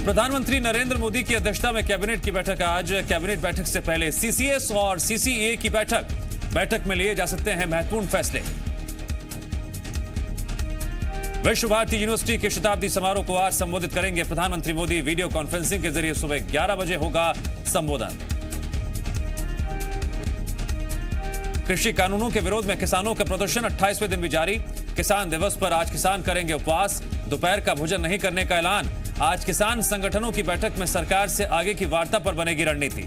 प्रधानमंत्री नरेंद्र मोदी की अध्यक्षता में कैबिनेट की बैठक आज। कैबिनेट बैठक से पहले सीसीएस और सीसीए की बैठक में लिए जा सकते हैं महत्वपूर्ण फैसले। विश्व भारती यूनिवर्सिटी के शताब्दी समारोह को आज संबोधित करेंगे प्रधानमंत्री मोदी। वीडियो कॉन्फ्रेंसिंग के जरिए सुबह 11 बजे होगा संबोधन। कृषि कानूनों के विरोध में किसानों का प्रदर्शन 28वें दिन भी जारी। किसान दिवस पर आज किसान करेंगे उपवास। दोपहर का भोजन नहीं करने का ऐलान। आज किसान संगठनों की बैठक में सरकार से आगे की वार्ता पर बनेगी रणनीति।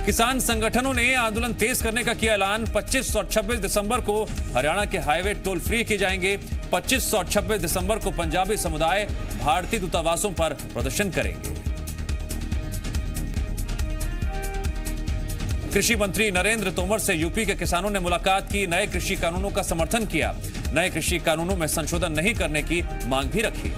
किसान संगठनों ने आंदोलन तेज करने का किया ऐलान। 25 और 26 दिसंबर को हरियाणा के हाईवे टोल फ्री किए जाएंगे। 25 और 26 दिसंबर को पंजाबी समुदाय भारतीय दूतावासों पर प्रदर्शन करेंगे। कृषि मंत्री नरेंद्र तोमर से यूपी के किसानों ने मुलाकात की। नए कृषि कानूनों का समर्थन किया। नए कृषि कानूनों में संशोधन नहीं करने की मांग भी रखी।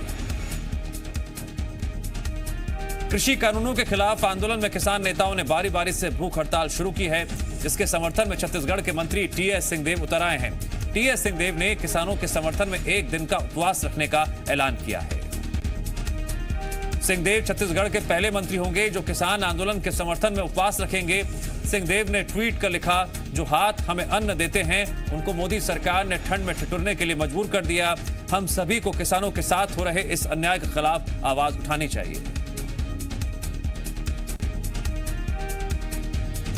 कृषि कानूनों के खिलाफ आंदोलन में किसान नेताओं ने बारी बारी से भूख हड़ताल शुरू की है, जिसके समर्थन में छत्तीसगढ़ के मंत्री टीएस सिंहदेव उतर आए हैं। टीएस सिंहदेव ने किसानों के समर्थन में एक दिन का उपवास रखने का ऐलान किया है। सिंहदेव छत्तीसगढ़ के पहले मंत्री होंगे जो किसान आंदोलन के समर्थन में उपवास रखेंगे। सिंहदेव ने ट्वीट कर लिखा, जो हाथ हमें अन्न देते हैं उनको मोदी सरकार ने ठंड में ठिठुरने के लिए मजबूर कर दिया। हम सभी को किसानों के साथ हो रहे इस अन्याय के खिलाफ आवाज उठानी चाहिए।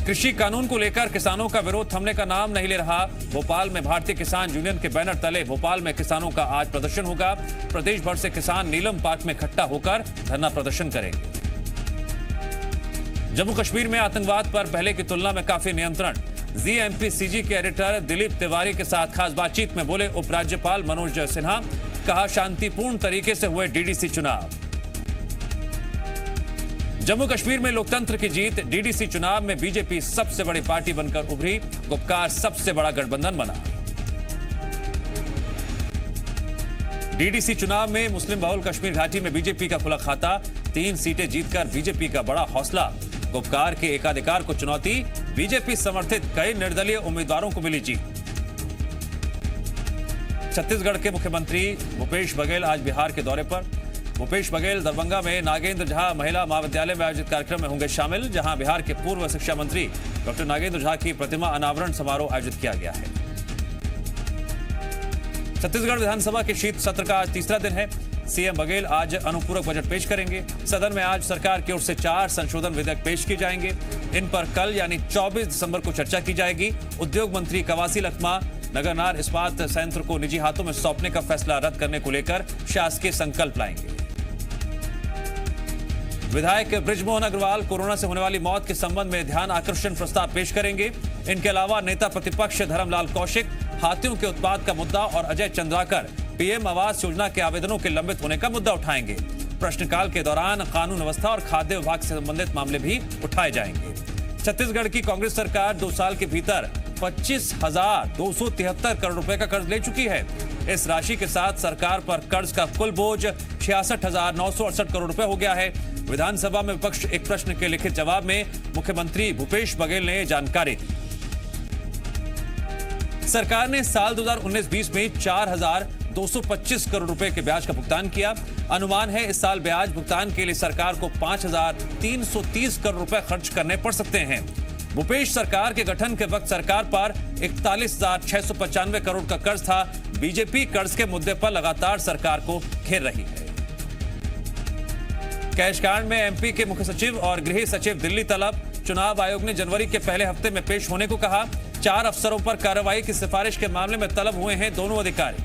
कृषि कानून को लेकर किसानों का विरोध थमने का नाम नहीं ले रहा। भोपाल में भारतीय किसान यूनियन के बैनर तले भोपाल में किसानों का आज प्रदर्शन होगा। प्रदेश भर से किसान नीलम पार्क में इकट्ठा होकर धरना प्रदर्शन करेंगे। जम्मू कश्मीर में आतंकवाद पर पहले की तुलना में काफी नियंत्रण। जीएमपी-सीजी के एडिटर दिलीप तिवारी के साथ खास बातचीत में बोले उपराज्यपाल मनोज सिन्हा। कहा, शांतिपूर्ण तरीके से हुए डीडीसी चुनाव। जम्मू कश्मीर में लोकतंत्र की जीत। डीडीसी चुनाव में बीजेपी सबसे बड़ी पार्टी बनकर उभरी। गुपकार सबसे बड़ा गठबंधन बना। डीडीसी चुनाव में मुस्लिम बहुल कश्मीर घाटी में बीजेपी का खुला खाता। 3 सीटें जीतकर बीजेपी का बड़ा हौसला। गुपकार के एकाधिकार को चुनौती। बीजेपी समर्थित कई निर्दलीय उम्मीदवारों को मिली जीत। छत्तीसगढ़ के मुख्यमंत्री भूपेश बघेल आज बिहार के दौरे पर। भूपेश बघेल दरभंगा में नागेंद्र झा महिला महाविद्यालय में आयोजित कार्यक्रम में होंगे शामिल, जहां बिहार के पूर्व शिक्षा मंत्री डॉक्टर नागेंद्र झा की प्रतिमा अनावरण समारोह आयोजित किया गया है। छत्तीसगढ़ विधानसभा के शीत सत्र का आज तीसरा दिन है। सीएम बघेल आज अनुपूरक बजट पेश करेंगे। सदन में आज सरकार की ओर से 4 संशोधन विधेयक पेश किए जाएंगे। इन पर कल यानी 24 दिसंबर को चर्चा की जाएगी। उद्योग मंत्री कवासी लखमा नगरनार इस्पात संयंत्र को निजी हाथों में सौंपने का फैसला रद्द करने को लेकर शासकीय संकल्प लाएंगे। विधायक बृजमोहन अग्रवाल कोरोना से होने वाली मौत के संबंध में ध्यान आकर्षण प्रस्ताव पेश करेंगे। इनके अलावा नेता प्रतिपक्ष धर्मलाल कौशिक हाथियों के उत्पाद का मुद्दा और अजय चंद्राकर पीएम आवास योजना के आवेदनों के लंबित होने का मुद्दा उठाएंगे। प्रश्नकाल के दौरान कानून व्यवस्था और खाद्य विभाग से संबंधित मामले भी उठाए जाएंगे। छत्तीसगढ़ की कांग्रेस सरकार 2 साल के भीतर 25,273 करोड़ रुपए का कर्ज ले चुकी है। इस राशि के साथ सरकार पर कर्ज का कुल बोझ 66,968 करोड़ रुपए हो गया है। विधानसभा में विपक्ष एक प्रश्न के लिखित जवाब में मुख्यमंत्री भूपेश बघेल ने जानकारी दी। सरकार ने साल 2019-20 में 4,225 करोड़ रुपए के ब्याज का भुगतान किया। अनुमान है इस साल ब्याज भुगतान के लिए सरकार को 5,330 करोड़ रुपए खर्च करने पड़ सकते हैं। भूपेश सरकार के गठन के वक्त सरकार पर 41,695 करोड़ का कर्ज था। बीजेपी कर्ज के मुद्दे पर लगातार सरकार को घेर रही है। कैश कांड में एमपी के मुख्य सचिव और गृह सचिव दिल्ली तलब। चुनाव आयोग ने जनवरी के पहले हफ्ते में पेश होने को कहा। 4 अफसरों पर कार्रवाई की सिफारिश के मामले में तलब हुए हैं दोनों अधिकारी।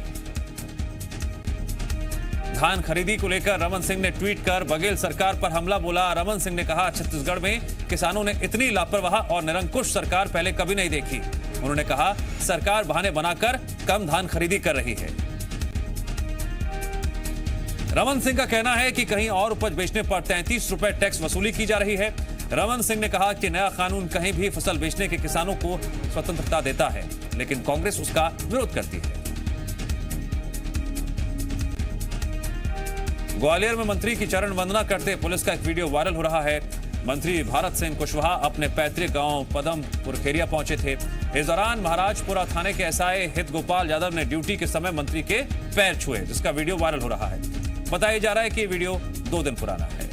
धान खरीदी को लेकर रमन सिंह ने ट्वीट कर बघेल सरकार पर हमला बोला। रमन सिंह ने कहा, छत्तीसगढ़ में किसानों ने इतनी लापरवाह और निरंकुश सरकार पहले कभी नहीं देखी। उन्होंने कहा, सरकार बहाने बनाकर कम धान खरीदी कर रही है। रमन सिंह का कहना है कि कहीं और उपज बेचने पर 33 रुपए टैक्स वसूली की जा रही है। रमन सिंह ने कहा कि नया कानून कहीं भी फसल बेचने के किसानों को स्वतंत्रता देता है, लेकिन कांग्रेस उसका विरोध करती है। ग्वालियर में मंत्री की चरण वंदना करते पुलिस का एक वीडियो वायरल हो रहा है। मंत्री भारत सिंह कुशवाहा अपने पैतृक गांव पदमपुर खेरिया पहुंचे थे। इस दौरान महाराजपुरा थाने के एसआई हित गोपाल यादव ने ड्यूटी के समय मंत्री के पैर छुए, जिसका वीडियो वायरल हो रहा है। बताया जा रहा है कि ये वीडियो 2 दिन पुराना है।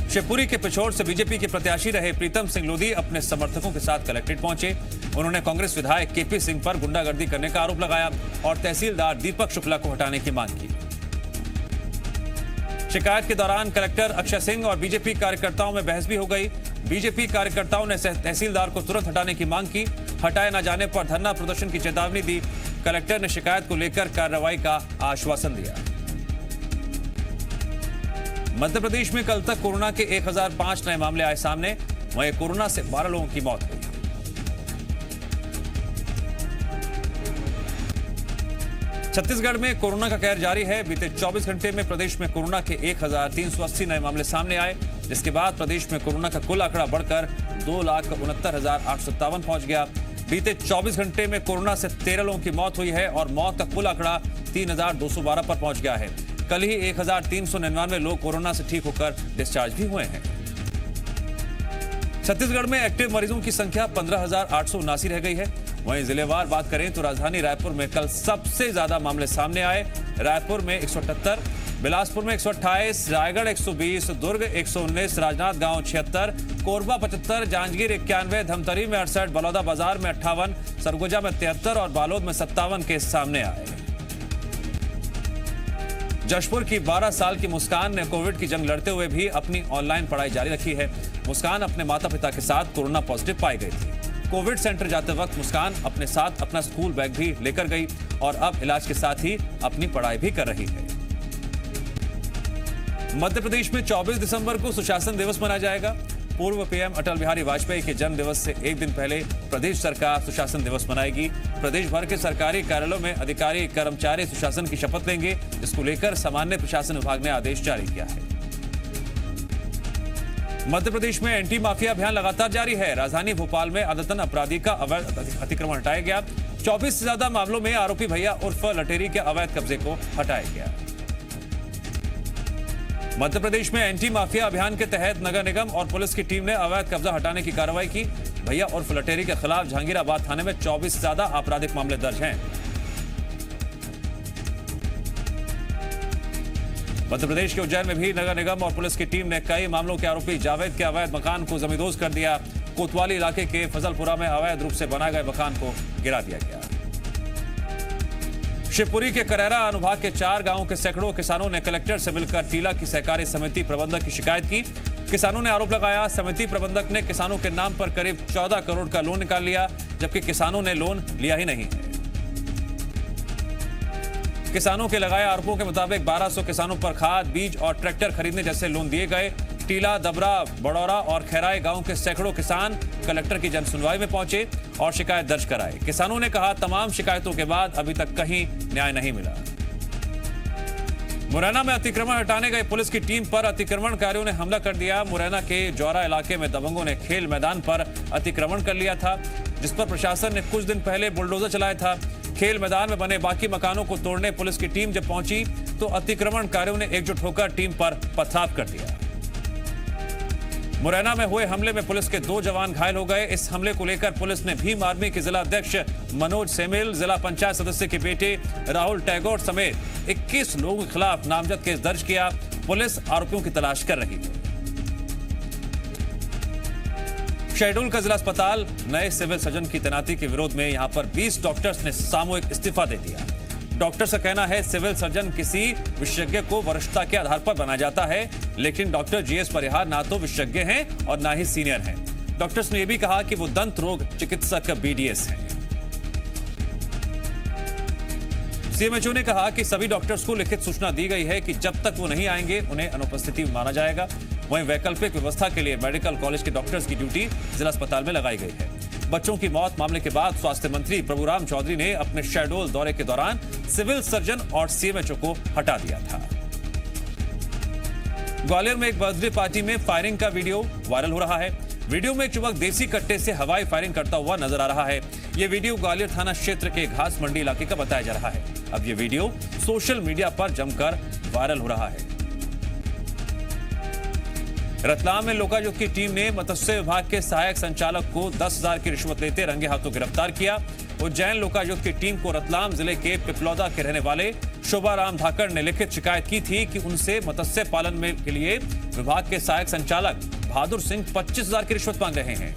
शिवपुरी के पिछोर से बीजेपी के प्रत्याशी रहे प्रीतम सिंह लोधी अपने समर्थकों के साथ कलेक्ट्रेट पहुंचे। उन्होंने कांग्रेस विधायक केपी सिंह पर गुंडागर्दी करने का आरोप लगाया और तहसीलदार दीपक शुक्ला को हटाने की मांग की। शिकायत के दौरान कलेक्टर अक्षय सिंह और बीजेपी कार्यकर्ताओं में बहस भी हो गई। बीजेपी कार्यकर्ताओं ने तहसीलदार को तुरंत हटाने की मांग की। हटाए न जाने पर धरना प्रदर्शन की चेतावनी दी। कलेक्टर ने शिकायत को लेकर कार्रवाई का आश्वासन दिया। मध्य प्रदेश में कल तक कोरोना के 1005 नए मामले आए सामने। वहीं कोरोना से 12 लोगों की मौत हुई। छत्तीसगढ़ में कोरोना का कहर जारी है। बीते 24 घंटे में प्रदेश में कोरोना के 1380 नए मामले सामने आए, जिसके बाद प्रदेश में कोरोना का कुल आंकड़ा बढ़कर 2,69,857 पहुंच गया। बीते 24 घंटे में कोरोना से 13 लोगों की मौत हुई है और मौत का कुल आंकड़ा 3,212 पर पहुंच गया है। कल ही 1,399 लोग कोरोना से ठीक होकर डिस्चार्ज भी हुए हैं। छत्तीसगढ़ में एक्टिव मरीजों की संख्या 15,879 रह गई है। वहीं जिलेवार बात करें तो राजधानी रायपुर में कल सबसे ज्यादा मामले सामने आए। रायपुर में 178, बिलासपुर में 128, रायगढ़ 120, दुर्ग 119, राजनांदगांव 76, कोरबा 75, जांजगीर 91, धमतरी में 68, बलौदा बाजार में 58, सरगुजा में 73 और बालोद में 57 केस सामने आए। जशपुर की 12 साल की मुस्कान ने कोविड की जंग लड़ते हुए भी अपनी ऑनलाइन पढ़ाई जारी रखी है। मुस्कान अपने माता पिता के साथ कोरोना पॉजिटिव पाई गई थी। कोविड सेंटर जाते वक्त मुस्कान अपने साथ अपना स्कूल बैग भी लेकर गई और अब इलाज के साथ ही अपनी पढ़ाई भी कर रही है। मध्य प्रदेश में 24 दिसंबर को सुशासन दिवस मनाया जाएगा। पूर्व पीएम अटल बिहारी वाजपेयी के जन्म दिवस से एक दिन पहले प्रदेश सरकार सुशासन दिवस मनाएगी। प्रदेश भर के सरकारी कार्यालयों में अधिकारी कर्मचारी सुशासन की शपथ लेंगे, जिसको लेकर सामान्य प्रशासन विभाग ने आदेश जारी किया है। मध्य प्रदेश में एंटी माफिया अभियान लगातार जारी है। राजधानी भोपाल में आदतन अपराधी का अवैध अतिक्रमण हटाया गया। 24 से ज्यादा मामलों में आरोपी भैया उर्फ लटेरी के अवैध कब्जे को हटाया गया। मध्य प्रदेश में एंटी माफिया अभियान के तहत नगर निगम और पुलिस की टीम ने अवैध कब्जा हटाने की कार्रवाई की। भैया उर्फ लटेरी के खिलाफ जहांगीराबाद थाने में 24 से ज्यादा आपराधिक मामले दर्ज हैं। मध्य प्रदेश के उज्जैन में भी नगर निगम और पुलिस की टीम ने कई मामलों के आरोपी जावेद के अवैध मकान को जमींदोज कर दिया। कोतवाली इलाके के फजलपुरा में अवैध रूप से बनाए गए मकान को गिरा दिया गया। शिवपुरी के करैरा अनुभाग के 4 गांवों के सैकड़ों किसानों ने कलेक्टर से मिलकर टीला की सहकारी समिति प्रबंधक की शिकायत की। किसानों ने आरोप लगाया समिति प्रबंधक ने किसानों के नाम पर करीब 14 करोड़ का लोन निकाल लिया, जबकि किसानों ने लोन लिया ही नहीं है। किसानों के लगाए आरोपों के मुताबिक 1200 किसानों पर खाद, बीज और ट्रैक्टर खरीदने जैसे लोन दिए गए। टीला, दबरा, बड़ौरा और खैराई गांव के सैकड़ों किसान कलेक्टर की जनसुनवाई में पहुंचे और शिकायत दर्ज कराए। किसानों ने कहा तमाम शिकायतों के बाद अभी तक कहीं न्याय नहीं मिला। मुरैना में अतिक्रमण हटाने गई पुलिस की टीम पर अतिक्रमणकारियों ने हमला कर दिया। मुरैना के जौरा इलाके में दबंगों ने खेल मैदान पर अतिक्रमण कर लिया था, जिस पर प्रशासन ने कुछ दिन पहले बुलडोजर चलाया था। खेल मैदान में बने बाकी मकानों को तोड़ने पुलिस की टीम जब पहुंची तो अतिक्रमणकारियों ने एकजुट होकर टीम पर पथराव कर दिया। मुरैना में हुए हमले में पुलिस के 2 जवान घायल हो गए। इस हमले को लेकर पुलिस ने भीम आर्मी के जिला अध्यक्ष मनोज सेमिल, जिला पंचायत सदस्य के बेटे राहुल टैगोर समेत 21 लोगों के खिलाफ नामजद केस दर्ज किया। पुलिस आरोपियों की तलाश कर रही है। शहडोल का जिला अस्पताल नए सिविल सर्जन की तैनाती के विरोध में यहां पर 20 डॉक्टर्स ने सामूहिक इस्तीफा दे दिया। डॉक्टर्स का कहना है सिविल सर्जन किसी विशेषज्ञ को वरिष्ठता के आधार पर बनाया जाता है, लेकिन डॉक्टर जीएस परिहार ना तो विशेषज्ञ हैं और ना ही सीनियर हैं। डॉक्टर्स ने यह भी कहा कि वो दंत रोग चिकित्सक बीडीएस हैं। सीएमएचओ ने कहा कि सभी डॉक्टर्स को लिखित सूचना दी गई है कि जब तक वो नहीं आएंगे उन्हें अनुपस्थिति माना जाएगा। वहीं वैकल्पिक व्यवस्था के लिए मेडिकल कॉलेज के डॉक्टर्स की ड्यूटी जिला अस्पताल में लगाई गई है। बच्चों की मौत मामले के बाद स्वास्थ्य मंत्री प्रभुराम चौधरी ने अपने शहडोल दौरे के दौरान सिविल सर्जन और सीएमएचओ को हटा दिया था। ग्वालियर में एक बर्थडे पार्टी में फायरिंग का वीडियो वायरल हो रहा है। वीडियो में एक युवक देसी कट्टे से हवाई फायरिंग करता हुआ नजर आ रहा है। यह वीडियो ग्वालियर थाना क्षेत्र के घास मंडी इलाके का बताया जा रहा है। अब यह वीडियो सोशल मीडिया पर जमकर वायरल हो रहा है। रतलाम में लोकायुक्त की टीम ने मत्स्य विभाग के सहायक संचालक को 10,000 की रिश्वत लेते रंगे हाथों गिरफ्तार किया। उज्जैन लोकायुक्त की टीम को रतलाम जिले के पिपलौदा के रहने वाले शोभाराम धाकड़ ने लिखित शिकायत की थी कि उनसे मत्स्य पालन में के लिए विभाग के सहायक संचालक बहादुर सिंह 25,000 की रिश्वत मांग रहे हैं।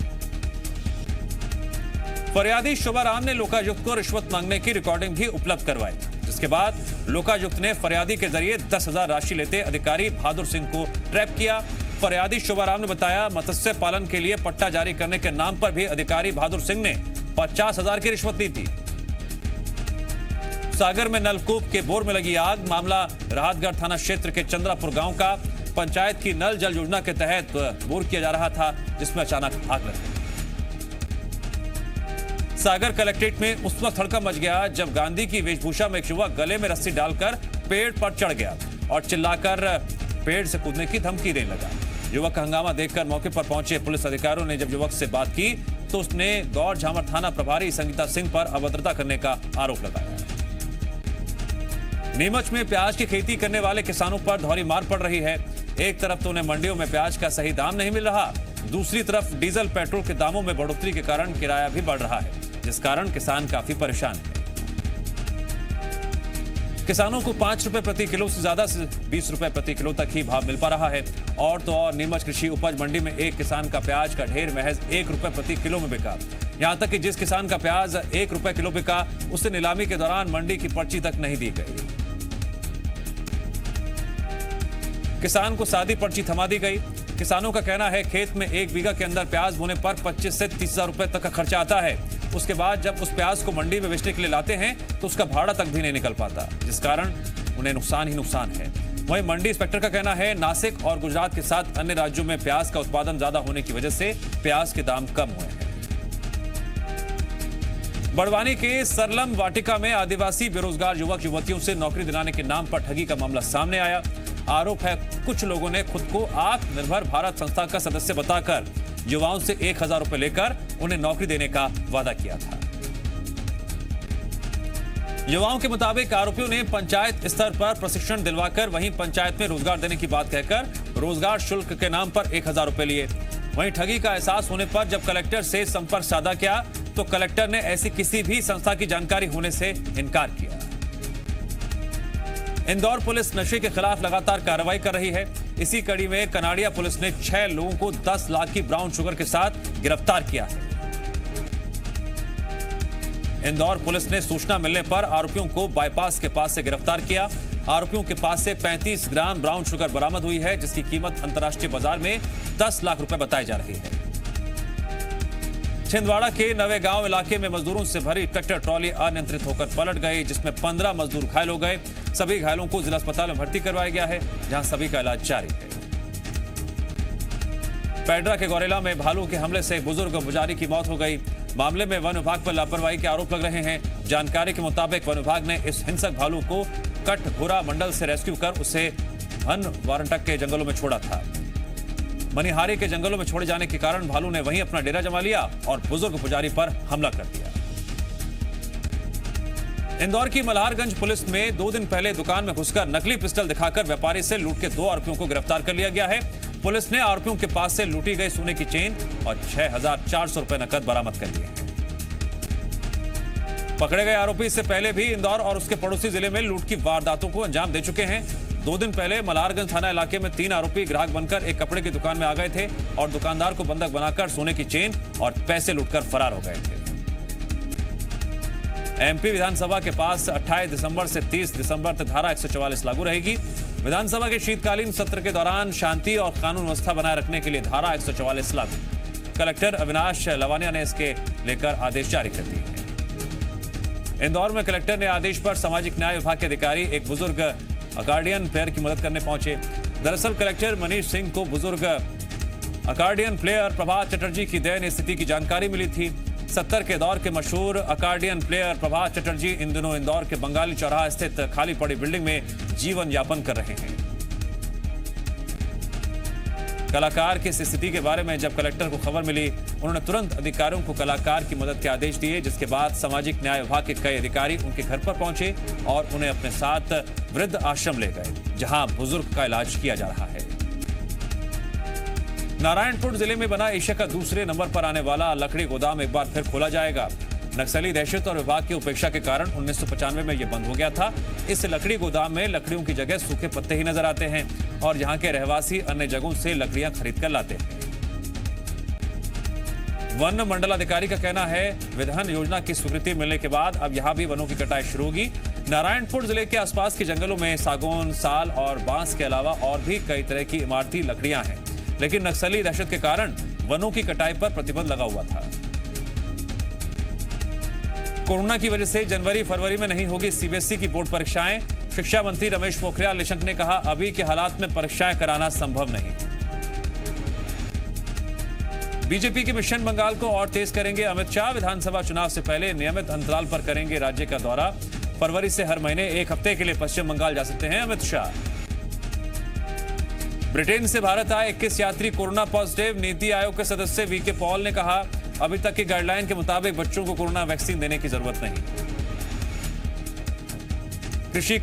फरियादी शोभाराम ने लोकायुक्त को रिश्वत मांगने की रिकॉर्डिंग भी उपलब्ध करवाई, जिसके बाद लोकायुक्त ने फरियादी के जरिए 10,000 राशि लेते अधिकारी बहादुर सिंह को ट्रैप किया। फरियादी शोभाराम ने बताया, मत्स्य पालन के लिए पट्टा जारी करने के नाम पर भी अधिकारी बहादुर सिंह ने 50,000 की रिश्वत ली थी। सागर में नलकूप के बोर में लगी आग। मामला राहतगढ़ थाना क्षेत्र के चंद्रापुर गांव का। पंचायत की नल जल योजना के तहत बोर किया जा रहा था, जिसमें अचानक आग लग गई। सागर कलेक्ट्रेट में उस वक्त हड़कंप मच गया जब गांधी की वेशभूषा में एक युवक गले में रस्सी डालकर पेड़ पर चढ़ गया और चिल्लाकर पेड़ से कूदने की धमकी देने लगा। युवक का हंगामा देखकर मौके पर पहुंचे पुलिस अधिकारियों ने जब युवक से बात की तो उसने गौर झामर थाना प्रभारी संगीता सिंह पर अभद्रता करने का आरोप लगाया। नीमच में प्याज की खेती करने वाले किसानों पर दोहरी मार पड़ रही है। एक तरफ तो उन्हें मंडियों में प्याज का सही दाम नहीं मिल रहा, दूसरी तरफ डीजल पेट्रोल के दामों में बढ़ोतरी के कारण किराया भी बढ़ रहा है, जिस कारण किसान काफी परेशान है। किसानों को 5 रुपए प्रति किलो से ज्यादा से 20 रुपए प्रति किलो तक ही भाव मिल पा रहा है। और तो और नीमच कृषि उपज मंडी में एक किसान का प्याज का ढेर महज 1 रुपए प्रति किलो में बिका। यहां तक कि जिस किसान का प्याज 1 रुपए किलो बिका, उसे नीलामी के दौरान मंडी की पर्ची तक नहीं दी गई। किसान को सादी पर्ची थमा दी गई। किसानों का कहना है, खेत में 1 बीघा के अंदर प्याज बोने पर 25 से 30,000 रुपए तक का खर्चा आता है। उसके बाद जब उस प्याज को मंडी में बेचने के लिए लाते हैं तो उसका भाड़ा तक भी नहीं निकल पाता, जिस कारण उन्हें नुकसान ही नुकसान है। वहीं मंडी इंस्पेक्टर का कहना है, नासिक और गुजरात के साथ अन्य राज्यों में प्याज का उत्पादन ज्यादा होने की वजह से प्याज के दाम कम हुए हैं। बड़वानी के सरलम वाटिका में आदिवासी बेरोजगार युवक युवतियों से नौकरी दिलाने के नाम पर ठगी का मामला सामने आया। आरोप है, कुछ लोगों ने खुद को आत्मनिर्भर भारत संस्था का सदस्य बताकर युवाओं से 1,000 रुपए लेकर उन्हें नौकरी देने का वादा किया था। युवाओं के मुताबिक आरोपियों ने पंचायत स्तर पर प्रशिक्षण दिलवाकर वहीं पंचायत में रोजगार देने की बात कहकर रोजगार शुल्क के नाम पर 1,000 रुपए लिए। वहीं ठगी का एहसास होने पर जब कलेक्टर से संपर्क साधा किया तो कलेक्टर ने ऐसी किसी भी संस्था की जानकारी होने से इनकार किया। इंदौर पुलिस नशे के खिलाफ लगातार कार्रवाई कर रही है। इसी कड़ी में कनाड़िया पुलिस ने 6 लोगों को 10 लाख की ब्राउन शुगर के साथ गिरफ्तार किया है। इंदौर पुलिस ने सूचना मिलने पर आरोपियों को बाईपास के पास से गिरफ्तार किया। आरोपियों के पास से 35 ग्राम ब्राउन शुगर बरामद हुई है, जिसकी कीमत अंतर्राष्ट्रीय बाजार में 10 लाख रुपए बताई जा रही है। छिंदवाड़ा के नवेगांव इलाके में मजदूरों से भरी ट्रैक्टर ट्रॉली अनियंत्रित होकर पलट गई, जिसमें 15 मजदूर घायल हो गए। सभी घायलों को जिला अस्पताल में भर्ती करवाया गया है, जहां सभी का इलाज जारी है। पेड्रा के गौरेला में भालू के हमले से बुजुर्ग पुजारी की मौत हो गई। मामले में वन विभाग पर लापरवाही के आरोप लग रहे हैं। जानकारी के मुताबिक वन विभाग ने इस हिंसक भालू को कटघोरा मंडल से रेस्क्यू कर उसे वन वारंटक के जंगलों में छोड़ा था। मनिहारी के जंगलों में छोड़े जाने के कारण भालू ने वहीं अपना डेरा जमा लिया और बुजुर्ग पुजारी पर हमला कर दिया। इंदौर की मल्हारगंज पुलिस में 2 दिन पहले दुकान में घुसकर नकली पिस्टल दिखाकर व्यापारी से लूट के 2 आरोपियों को गिरफ्तार कर लिया गया है। पुलिस ने आरोपियों के पास से लूटी गई सोने की चेन और 6,400 रुपए नकद बरामद कर लिए हैं। पकड़े गए आरोपी इससे पहले भी इंदौर और उसके पड़ोसी जिले में लूट की वारदातों को अंजाम दे चुके हैं। 2 दिन पहले मल्हारगंज थाना इलाके में 3 आरोपी ग्राहक बनकर एक कपड़े की दुकान में आ गए थे और दुकानदार को बंधक बनाकर सोने की चेन और पैसे लूटकर फरार हो गए थे। एमपी विधानसभा के पास 28 दिसंबर से 30 दिसंबर तक धारा 144 लागू रहेगी। विधानसभा के शीतकालीन सत्र के दौरान शांति और कानून व्यवस्था बनाए रखने के लिए धारा 144 लागू। कलेक्टर अविनाश लवानिया ने इसके लेकर आदेश जारी कर दिए हैं। इंदौर में कलेक्टर ने आदेश पर सामाजिक न्याय विभाग के अधिकारी एक बुजुर्ग अकॉर्डियन प्लेयर की मदद करने पहुंचे। दरअसल कलेक्टर मनीष सिंह को बुजुर्ग अकॉर्डियन प्लेयर प्रभात चटर्जी की दयनीय स्थिति की जानकारी मिली थी। 70 के दौर के मशहूर अकॉर्डियन प्लेयर प्रभात चटर्जी इन दिनों इंदौर के बंगाली चौराहा स्थित खाली पड़ी बिल्डिंग में जीवन यापन कर रहे हैं। कलाकार की इस स्थिति के बारे में जब कलेक्टर को खबर मिली, उन्होंने तुरंत अधिकारियों को कलाकार की मदद के आदेश दिए, जिसके बाद सामाजिक न्याय विभाग के कई अधिकारी उनके घर पर पहुंचे और उन्हें अपने साथ वृद्ध आश्रम ले गए, जहां बुजुर्ग का इलाज किया जा रहा है। नारायणपुर जिले में बना एशिया का दूसरे नंबर पर आने वाला लकड़ी गोदाम एक बार फिर खोला जाएगा। नक्सली दहशत और विभाग की उपेक्षा के कारण 1995 में यह बंद हो गया था। इस लकड़ी गोदाम में लकड़ियों की जगह सूखे पत्ते ही नजर आते हैं और यहाँ के रहवासी अन्य जगहों से लकड़ियां खरीद कर लाते हैं। वन मंडलाधिकारी का कहना है, विधान योजना की स्वीकृति मिलने के बाद अब यहां भी वनों की कटाई शुरू होगी। नारायणपुर जिले के आसपास के जंगलों में सागौन, साल और बांस के अलावा और भी कई तरह की इमारती लकड़ियां हैं, लेकिन नक्सली दहशत के कारण वनों की कटाई पर प्रतिबंध लगा हुआ था। कोरोना की वजह से जनवरी फरवरी में नहीं होगी सीबीएसई की बोर्ड परीक्षाएं। शिक्षा मंत्री रमेश पोखरियाल निशंक ने कहा, अभी के हालात में परीक्षाएं कराना संभव नहीं। बीजेपी के मिशन बंगाल को और तेज करेंगे अमित शाह। विधानसभा चुनाव से पहले नियमित अंतराल पर करेंगे राज्य का दौरा। फरवरी से हर महीने एक हफ्ते के लिए पश्चिम बंगाल जा सकते हैं अमित शाह। ब्रिटेन से भारत आए 21 यात्री कोरोना पॉजिटिव। नीति आयोग के सदस्य वीके पॉल ने कहा, अभी तक की गाइडलाइन के मुताबिक बच्चों को कोरोना वैक्सीन देने की जरूरत नहीं। कृषि